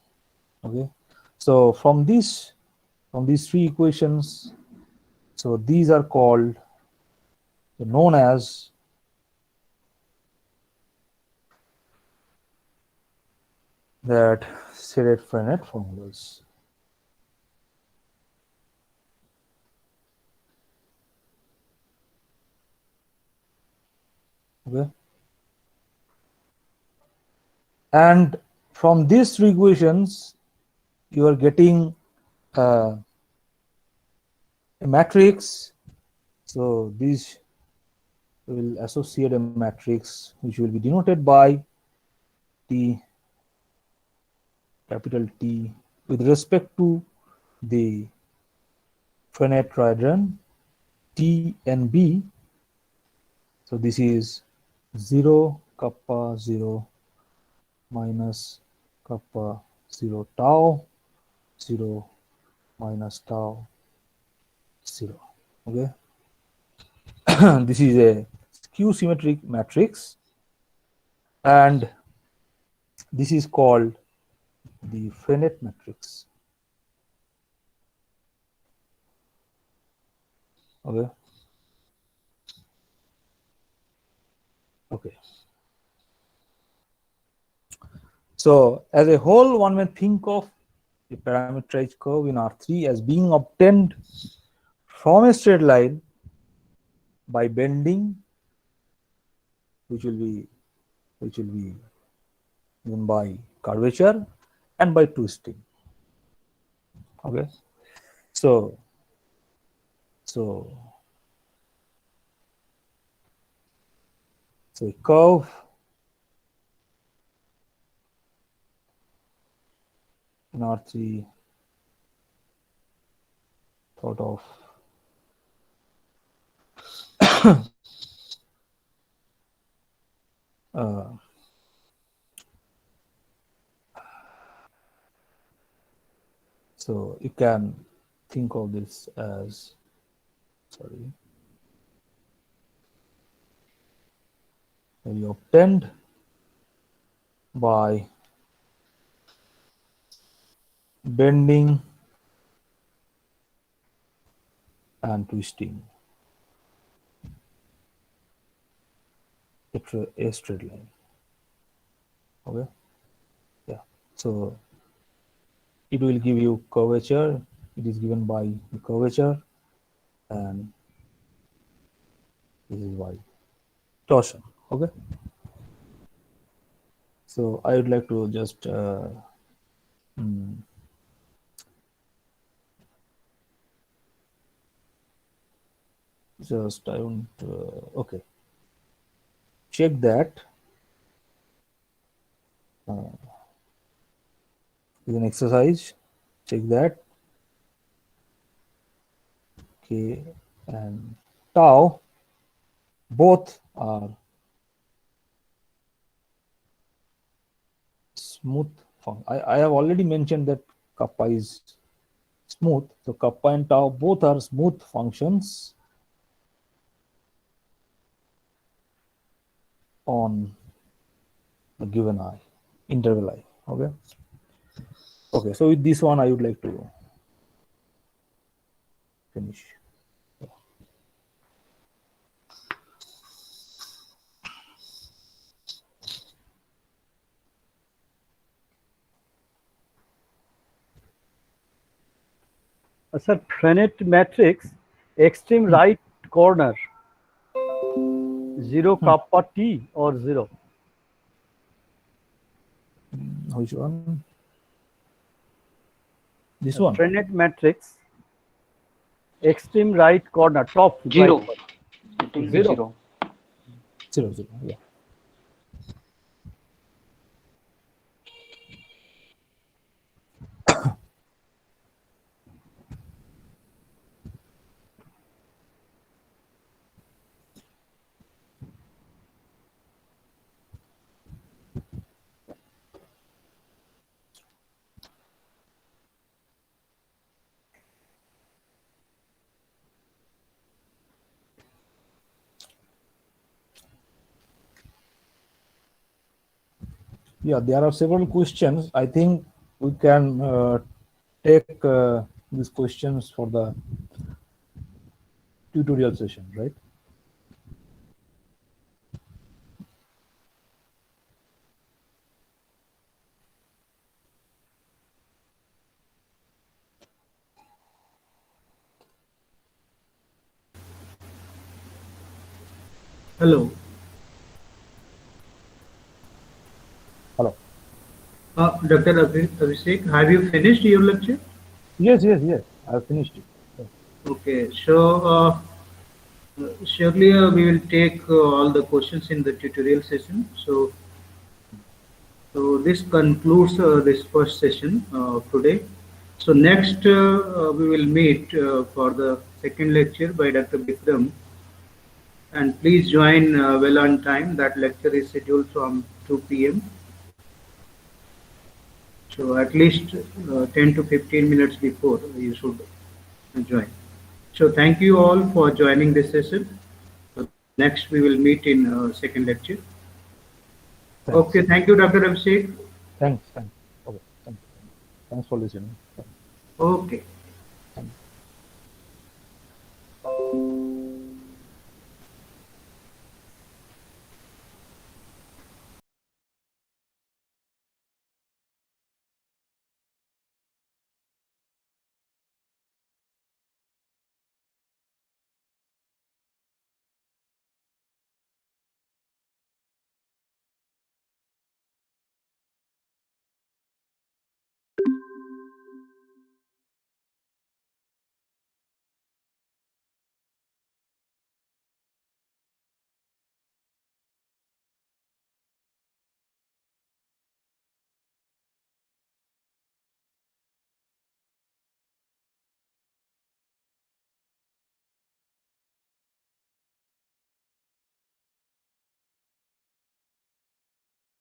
Okay, so from these three equations, so these are called, known as that Serret-Frenet formulas. Okay, and from these three equations you are getting a matrix. So this will associate a matrix which will be denoted by T, capital T, with respect to the Frenet triadron T and B. So this is 0 kappa 0 minus kappa 0 tau 0 minus tau 0. Okay. This is a skew symmetric matrix, and this is called the Frenet matrix. Okay. Okay. So as a whole, one may think of a parameterized curve in R3 as being obtained from a straight line by bending, which will be given by curvature, and by twisting. Okay. So a curve in R3 thought of so you can think of this as, maybe obtained by bending and twisting a straight line. Okay. Yeah. So it will give you curvature. It is given by the curvature, and this is by torsion. Okay. So I would like to just I want okay, check that is an exercise. Check that K and tau both are smooth. I have already mentioned that kappa is smooth. So kappa and tau both are smooth functions on a given I, interval I. Okay. Okay. So with this one, I would like to finish. Sir, Frenet matrix, extreme right corner, 0 kappa T or 0? Which one? This one? Frenet matrix, extreme right corner, top 0. right corner. It will be 0. 0, 0. Yeah. Yeah, there are several questions. I think we can take these questions for the tutorial session, right? Hello. Hello. Dr. Abhishek, have you finished your lecture? Yes, yes, yes. I have finished it. Yes. Okay, so surely we will take all the questions in the tutorial session. So this concludes this first session today. So next we will meet for the second lecture by Dr. Bikram. And please join well on time. That lecture is scheduled from 2 p.m. So at least 10 to 15 minutes before you should join. So thank you all for joining this session. So next we will meet in second lecture. Thanks. Okay, thank you, Dr. Abhishek. Thanks. Okay, thanks for listening. Okay.